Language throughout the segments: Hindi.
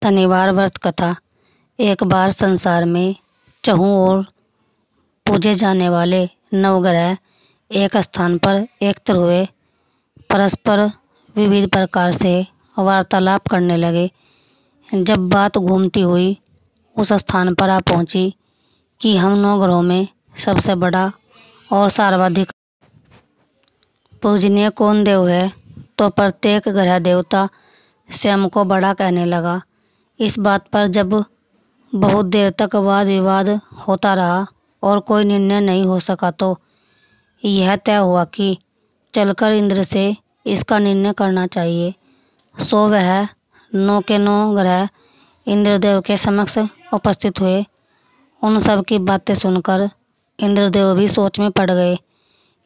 शनिवार व्रत कथा। एक बार संसार में चहुं ओर पूजे जाने वाले नवग्रह एक स्थान पर एकत्र हुए परस्पर विविध प्रकार से वार्तालाप करने लगे। जब बात घूमती हुई उस स्थान पर आ पहुंची कि हम 9 ग्रहों में सबसे बड़ा और सर्वाधिक पूजनीय कौन देव है, तो प्रत्येक ग्रह देवता स्वयं को बड़ा कहने लगा। इस बात पर जब बहुत देर तक वाद विवाद होता रहा और कोई निर्णय नहीं हो सका, तो यह तय हुआ कि चलकर इंद्र से इसका निर्णय करना चाहिए। सो वह 9 के 9 ग्रह इंद्रदेव के समक्ष उपस्थित हुए। उन सब की बातें सुनकर इंद्रदेव भी सोच में पड़ गए,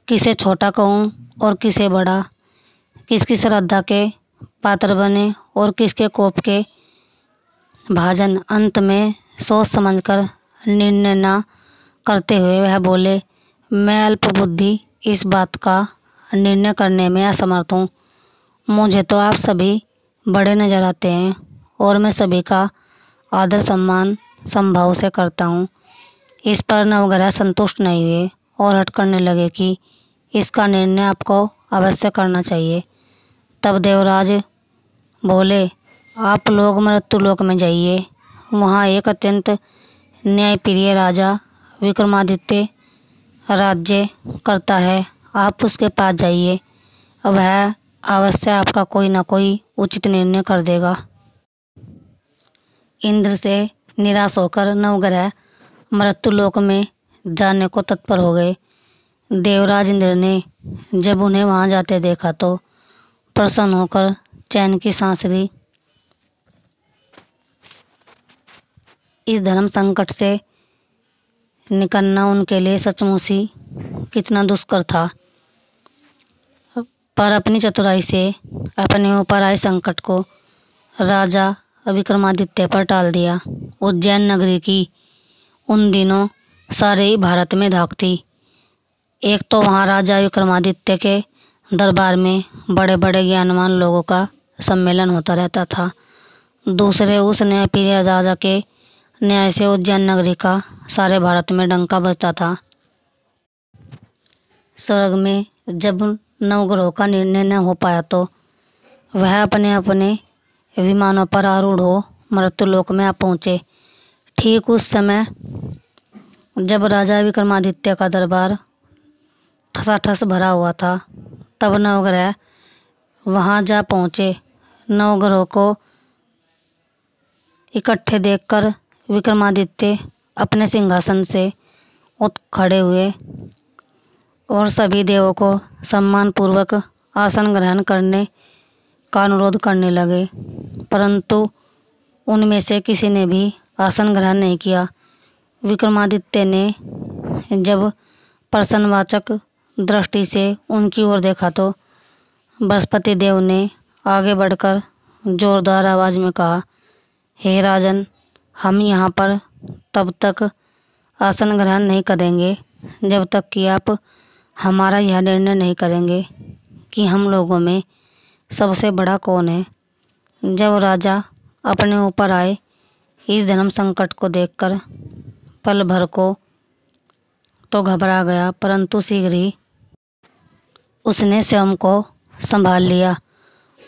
किसे छोटा कहूँ और किसे बड़ा, किसकी श्रद्धा के पात्र बने और किसके कोप के भाजन। अंत में सोच समझकर निर्णय न करते हुए वह बोले, मैं अल्प बुद्धि इस बात का निर्णय करने में असमर्थ हूँ। मुझे तो आप सभी बड़े नजर आते हैं और मैं सभी का आदर सम्मान समभाव से करता हूँ। इस पर नवग्रह संतुष्ट नहीं हुए और हट करने लगे कि इसका निर्णय आपको अवश्य करना चाहिए। तब देवराज बोले, आप लोग मृत्युलोक में जाइए। वहाँ एक अत्यंत न्यायप्रिय राजा विक्रमादित्य राज्य करता है। आप उसके पास जाइए, वह अवश्य आपका कोई न कोई उचित निर्णय कर देगा। इंद्र से निराश होकर नवग्रह मृत्युलोक में जाने को तत्पर हो गए। देवराज इंद्र ने जब उन्हें वहां जाते देखा तो प्रसन्न होकर चैन की सांस ली। इस धर्म संकट से निकलना उनके लिए सचमुच ही कितना दुष्कर था, पर अपनी चतुराई से अपने ऊपर आए संकट को राजा विक्रमादित्य पर टाल दिया। उज्जैन नगरी की उन दिनों सारे ही भारत में धाक थी। एक तो वहाँ राजा विक्रमादित्य के दरबार में बड़े बड़े ज्ञानवान लोगों का सम्मेलन होता रहता था। दूसरे उस न्यायप्रिय राजा के न्याय से उज्जैन नगरी का सारे भारत में डंका बजता था। स्वर्ग में जब नवग्रहों का निर्णय न हो पाया तो वह अपने अपने विमानों पर आरूढ़ हो मृत्युलोक में आ पहुँचे। ठीक उस समय जब राजा विक्रमादित्य का दरबार ठसाठस भरा हुआ था, तब नवग्रह वहां जा पहुँचे। नवग्रहों को इकट्ठे देखकर विक्रमादित्य अपने सिंहासन से उठ खड़े हुए और सभी देवों को सम्मान पूर्वक आसन ग्रहण करने का अनुरोध करने लगे, परंतु उनमें से किसी ने भी आसन ग्रहण नहीं किया। विक्रमादित्य ने जब प्रश्नवाचक दृष्टि से उनकी ओर देखा तो बृहस्पति देव ने आगे बढ़कर जोरदार आवाज में कहा, हे राजन, हम यहाँ पर तब तक आसन ग्रहण नहीं करेंगे जब तक कि आप हमारा यह निर्णय नहीं करेंगे कि हम लोगों में सबसे बड़ा कौन है। जब राजा अपने ऊपर आए इस धर्म संकट को देखकर पल भर को तो घबरा गया, परंतु शीघ्र ही उसने स्वयं को संभाल लिया।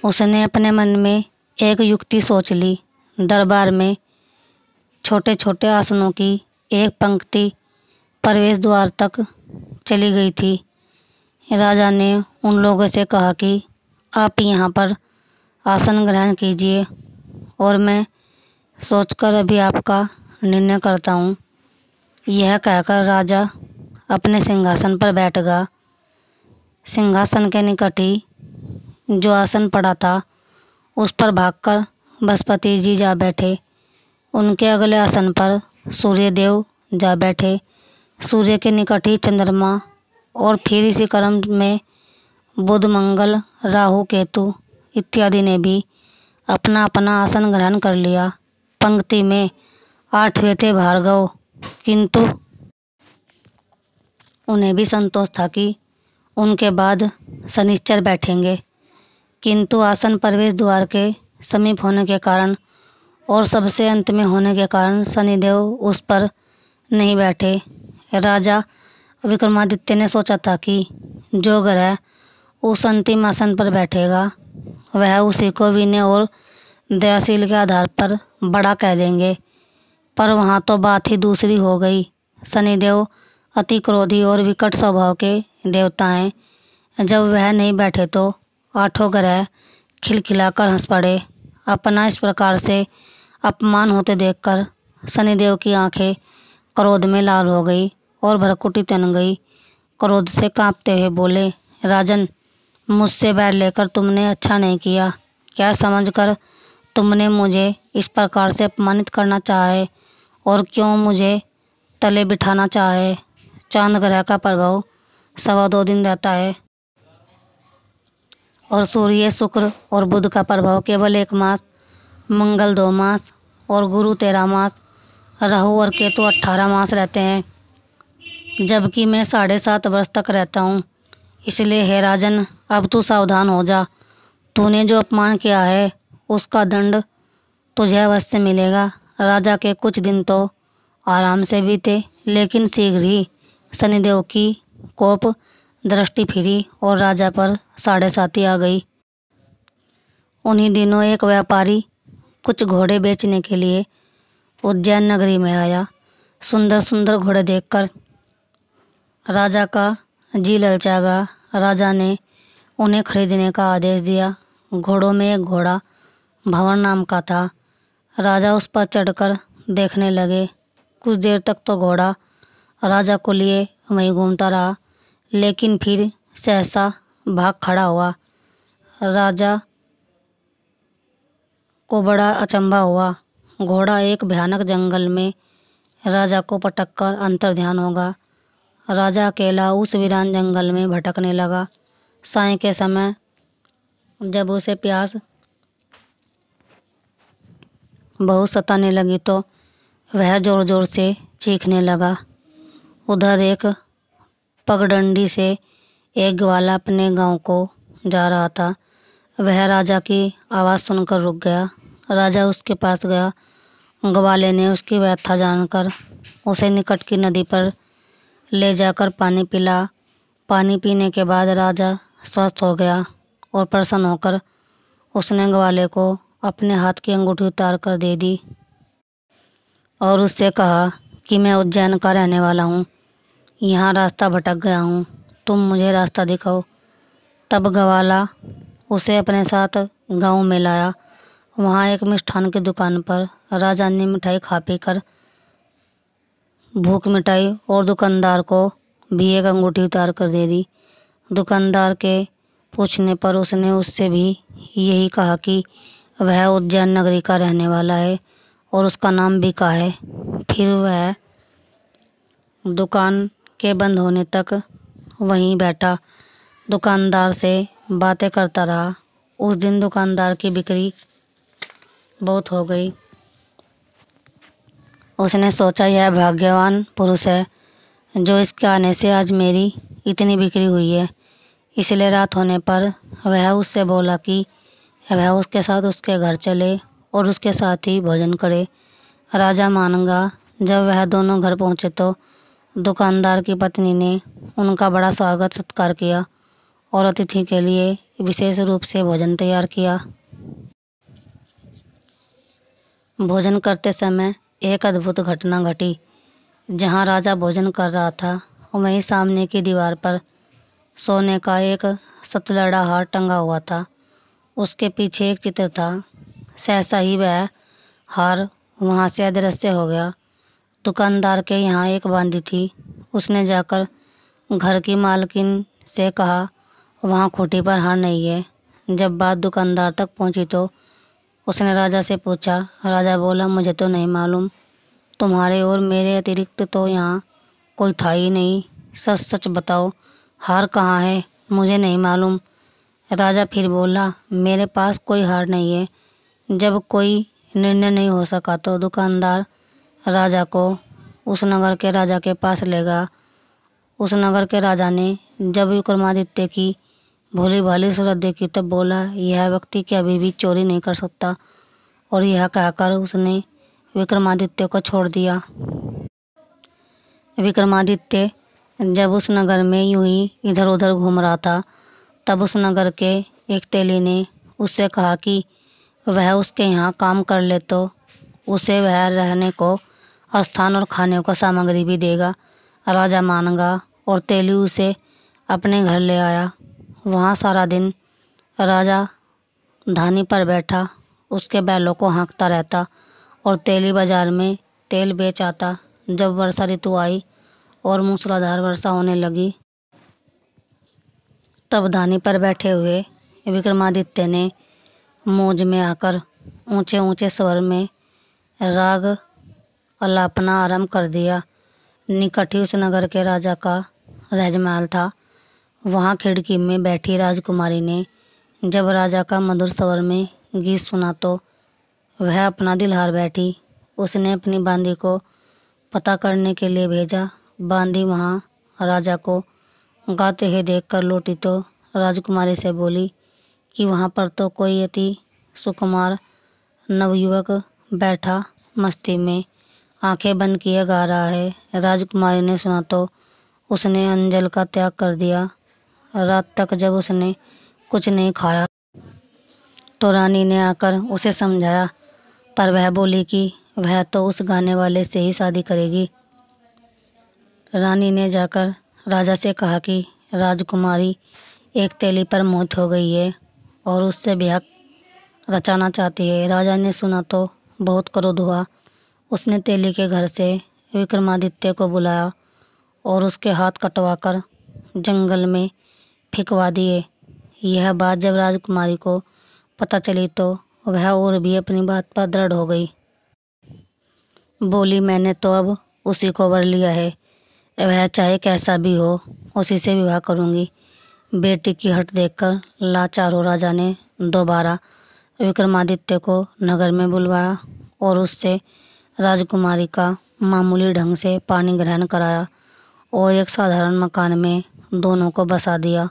उसने अपने मन में एक युक्ति सोच ली। दरबार में छोटे छोटे आसनों की एक पंक्ति प्रवेश द्वार तक चली गई थी। राजा ने उन लोगों से कहा कि आप यहाँ पर आसन ग्रहण कीजिए और मैं सोचकर अभी आपका निर्णय करता हूँ। यह कहकर राजा अपने सिंहासन पर बैठ गया। सिंहासन के निकट ही जो आसन पड़ा था उस पर भागकर बृहस्पति जी जा बैठे। उनके अगले आसन पर सूर्यदेव जा बैठे। सूर्य के निकट ही चंद्रमा और फिर इसी क्रम में बुध, मंगल, राहु, केतु इत्यादि ने भी अपना अपना आसन ग्रहण कर लिया। पंक्ति में 8वें थे भार्गव, किंतु उन्हें भी संतोष था कि उनके बाद शनिश्चर बैठेंगे, किंतु आसन प्रवेश द्वार के समीप होने के कारण और सबसे अंत में होने के कारण शनिदेव उस पर नहीं बैठे। राजा विक्रमादित्य ने सोचा था कि जो ग्रह उस अंतिम आसन पर बैठेगा वह उसी को विनय और दयाशील के आधार पर बड़ा कह देंगे। पर वहाँ तो बात ही दूसरी हो गई। शनिदेव अति क्रोधी और विकट स्वभाव के देवता हैं। जब वह नहीं बैठे तो आठों ग्रह खिलखिलाकर हंस पड़े। अपना इस प्रकार से अपमान होते देखकर शनिदेव की आंखें क्रोध में लाल हो गई और भ्रकुटी तन गई। क्रोध से कांपते हुए बोले, राजन, मुझसे बैर लेकर तुमने अच्छा नहीं किया। क्या समझकर तुमने मुझे इस प्रकार से अपमानित करना चाहा है और क्यों मुझे तले बिठाना चाहा है? चांद ग्रह का प्रभाव 2.25 दिन रहता है और सूर्य, शुक्र और बुध का प्रभाव केवल 1 मास, मंगल 2 मास और गुरु 13 मास, राहु और केतु 18 मास रहते हैं, जबकि मैं 7.5 वर्ष तक रहता हूँ। इसलिए हे राजन, अब तू सावधान हो जा। तूने जो अपमान किया है उसका दंड तुझे अवश्य मिलेगा। राजा के कुछ दिन तो आराम से बीते, लेकिन शीघ्र ही शनिदेव की कोप दृष्टि फिरी और राजा पर 7.5 आ गई। उन्हीं दिनों एक व्यापारी कुछ घोड़े बेचने के लिए उज्जैन नगरी में आया। सुंदर सुंदर घोड़े देखकर राजा का जी ललचा गया। राजा ने उन्हें खरीदने का आदेश दिया। घोड़ों में एक घोड़ा भंवर नाम का था। राजा उस पर चढ़कर देखने लगे। कुछ देर तक तो घोड़ा राजा को लिए वहीं घूमता रहा, लेकिन फिर सहसा भाग खड़ा हुआ। राजा को बड़ा अचंभा हुआ। घोड़ा एक भयानक जंगल में राजा को पटककर अंतर्ध्यान हो गया। राजा अकेला उस वीरान जंगल में भटकने लगा। साय के समय जब उसे प्यास बहुत सताने लगी तो वह जोर जोर से चीखने लगा। उधर एक पगडंडी से एक ग्वाला अपने गांव को जा रहा था। वह राजा की आवाज़ सुनकर रुक गया। राजा उसके पास गया। ग्वाले ने उसकी व्यथा जानकर उसे निकट की नदी पर ले जाकर पानी पिला। पानी पीने के बाद राजा स्वस्थ हो गया और प्रसन्न होकर उसने ग्वाले को अपने हाथ की अंगूठी उतार कर दे दी और उससे कहा कि मैं उज्जैन का रहने वाला हूँ, यहाँ रास्ता भटक गया हूँ, तुम मुझे रास्ता दिखाओ। तब ग्वाला उसे अपने साथ गांव में लाया। वहाँ एक मिष्ठान की दुकान पर राजा ने मिठाई खा पी कर भूख मिटाई और दुकानदार को भी एक अंगूठी उतार कर दे दी। दुकानदार के पूछने पर उसने उससे भी यही कहा कि वह उज्जैन नगरी का रहने वाला है और उसका नाम बीका है। फिर वह दुकान के बंद होने तक वहीं बैठा दुकानदार से बातें करता रहा। उस दिन दुकानदार की बिक्री बहुत हो गई। उसने सोचा, यह भाग्यवान पुरुष है जो इसके आने से आज मेरी इतनी बिक्री हुई है। इसलिए रात होने पर वह उससे बोला कि वह उसके साथ उसके घर चले और उसके साथ ही भोजन करे। राजा मान गया। जब वह दोनों घर पहुंचे तो दुकानदार की पत्नी ने उनका बड़ा स्वागत सत्कार किया और अतिथि के लिए विशेष रूप से भोजन तैयार किया। भोजन करते समय एक अद्भुत घटना घटी। जहाँ राजा भोजन कर रहा था वहीं सामने की दीवार पर सोने का एक सतलड़ा हार टंगा हुआ था। उसके पीछे एक चित्र था। सहसा ही वह हार वहाँ से अदृश्य हो गया। दुकानदार के यहाँ एक बांदी थी। उसने जाकर घर की मालकिन से कहा, वहाँ खूंटी पर हार नहीं है। जब बात दुकानदार तक पहुँची तो उसने राजा से पूछा। राजा बोला, मुझे तो नहीं मालूम, तुम्हारे और मेरे अतिरिक्त तो यहाँ कोई था ही नहीं। सच सच बताओ, हार कहाँ है? मुझे नहीं मालूम। राजा फिर बोला, मेरे पास कोई हार नहीं है। जब कोई निर्णय नहीं हो सका तो दुकानदार राजा को उस नगर के राजा के पास ले गया। उस नगर के राजा ने जब विक्रमादित्य की भोली भाली सूरत देखी तब बोला, यह व्यक्ति क्या अभी भी चोरी नहीं कर सकता? और यह कहकर उसने विक्रमादित्य को छोड़ दिया। विक्रमादित्य जब उस नगर में यूं ही इधर उधर घूम रहा था, तब उस नगर के एक तेली ने उससे कहा कि वह उसके यहाँ काम कर ले तो उसे वह रहने को स्थान और खाने को सामग्री भी देगा। राजा मान गया और तेली उसे अपने घर ले आया। वहाँ सारा दिन राजा धानी पर बैठा उसके बैलों को हाँकता रहता और तेली बाजार में तेल बेच आता। जब वर्षा ऋतु आई और मूसलाधार वर्षा होने लगी, तब धानी पर बैठे हुए विक्रमादित्य ने मौज में आकर ऊंचे ऊंचे स्वर में राग अलापना आरंभ कर दिया। निकट ही उस नगर के राजा का राजमहल था। वहाँ खिड़की में बैठी राजकुमारी ने जब राजा का मधुर स्वर में गीत सुना तो वह अपना दिल हार बैठी। उसने अपनी बांदी को पता करने के लिए भेजा। बांदी वहाँ राजा को गाते हुए देखकर लौटी तो राजकुमारी से बोली कि वहाँ पर तो कोई अति सुकुमार नवयुवक बैठा मस्ती में आंखें बंद किए गा रहा है। राजकुमारी ने सुना तो उसने अंजल का त्याग कर दिया। रात तक जब उसने कुछ नहीं खाया तो रानी ने आकर उसे समझाया, पर वह बोली कि वह तो उस गाने वाले से ही शादी करेगी। रानी ने जाकर राजा से कहा कि राजकुमारी एक तेली पर मोहित हो गई है और उससे ब्याह रचाना चाहती है। राजा ने सुना तो बहुत क्रोध हुआ। उसने तेली के घर से विक्रमादित्य को बुलाया और उसके हाथ कटवाकर जंगल में फेंकवा दिए। यह बात जब राजकुमारी को पता चली तो वह और भी अपनी बात पर दृढ़ हो गई। बोली, मैंने तो अब उसी को वर लिया है, वह चाहे कैसा भी हो उसी से विवाह करूंगी। बेटी की हट देखकर लाचार हो राजा ने दोबारा विक्रमादित्य को नगर में बुलवाया और उससे राजकुमारी का मामूली ढंग से पानी ग्रहण कराया और एक साधारण मकान में दोनों को बसा दिया।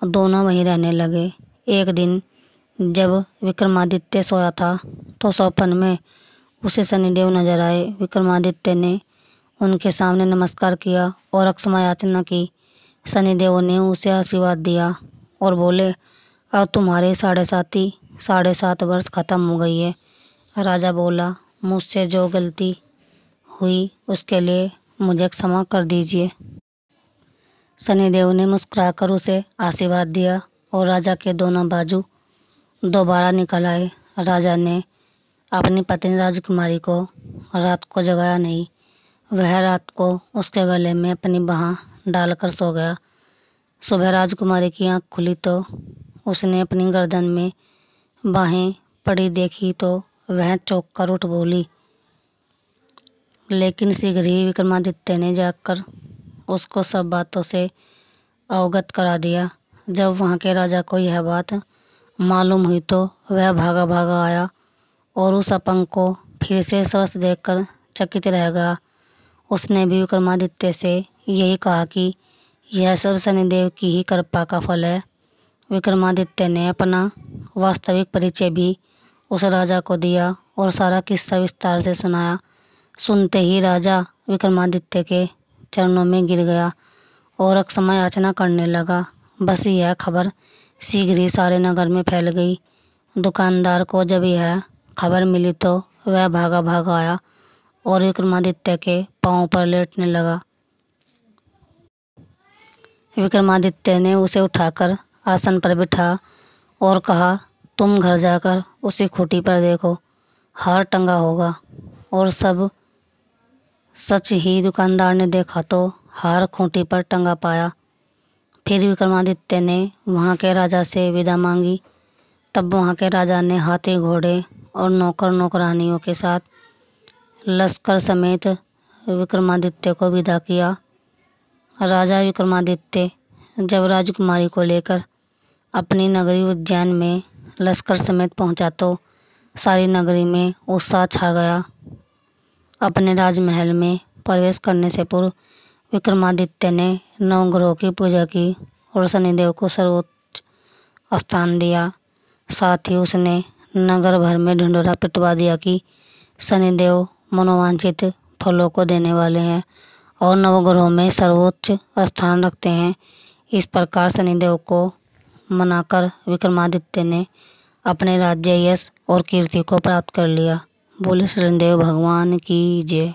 दोनों वहीं रहने लगे। एक दिन जब विक्रमादित्य सोया था तो स्वप्न में उसे शनिदेव नजर आए। विक्रमादित्य ने उनके सामने नमस्कार किया और अक्षमा याचना की। शनिदेव ने उसे आशीर्वाद दिया और बोले, अब तुम्हारे 7.5 वर्ष खत्म हो गई है। राजा बोला, मुझसे जो गलती हुई उसके लिए मुझे क्षमा कर दीजिए। शनिदेव ने मुस्कुराकर उसे आशीर्वाद दिया और राजा के दोनों बाजू दोबारा निकल आए। राजा ने अपनी पत्नी राजकुमारी को रात को जगाया नहीं। वह रात को उसके गले में अपनी बाह डालकर सो गया। सुबह राजकुमारी की आंख खुली तो उसने अपनी गर्दन में बाहें पड़ी देखी तो वह चौंक कर उठ बोली। लेकिन शीघ्र ही विक्रमादित्य ने जाकर उसको सब बातों से अवगत करा दिया। जब वहाँ के राजा को यह बात मालूम हुई तो वह भागा भागा आया और उस अपंग को फिर से स्वस्थ देखकर चकित रह गया। उसने भी विक्रमादित्य से यही कहा कि यह सब शनिदेव की ही कृपा का फल है। विक्रमादित्य ने अपना वास्तविक परिचय भी उस राजा को दिया और सारा किस्सा विस्तार से सुनाया। सुनते ही राजा विक्रमादित्य के चरणों में गिर गया और क्षमा याचना करने लगा। बस यह खबर शीघ्र ही सारे नगर में फैल गई। दुकानदार को जब यह खबर मिली तो वह भागा भागा आया और विक्रमादित्य के पांव पर लेटने लगा। विक्रमादित्य ने उसे उठाकर आसन पर बिठा और कहा, तुम घर जाकर उसी खूंटी पर देखो, हार टंगा होगा। और सब सच ही दुकानदार ने देखा तो हार खूंटी पर टंगा पाया। फिर विक्रमादित्य ने वहाँ के राजा से विदा मांगी। तब वहाँ के राजा ने हाथी घोड़े और नौकर नौकरानियों के साथ लश्कर समेत विक्रमादित्य को विदा किया। राजा विक्रमादित्य जब राजकुमारी को लेकर अपनी नगरी उज्जैन में लश्कर समेत पहुंचा तो सारी नगरी में उत्साह छा गया। अपने राजमहल में प्रवेश करने से पूर्व विक्रमादित्य ने नवग्रहों की पूजा की और शनिदेव को सर्वोच्च स्थान दिया। साथ ही उसने नगर भर में ढिंढोरा पिटवा दिया कि शनिदेव मनोवांछित फलों को देने वाले हैं और नवग्रहों में सर्वोच्च स्थान रखते हैं। इस प्रकार शनिदेव को मनाकर विक्रमादित्य ने अपने राज्य, यश और कीर्ति को प्राप्त कर लिया। बोले शनिदेव भगवान की जय।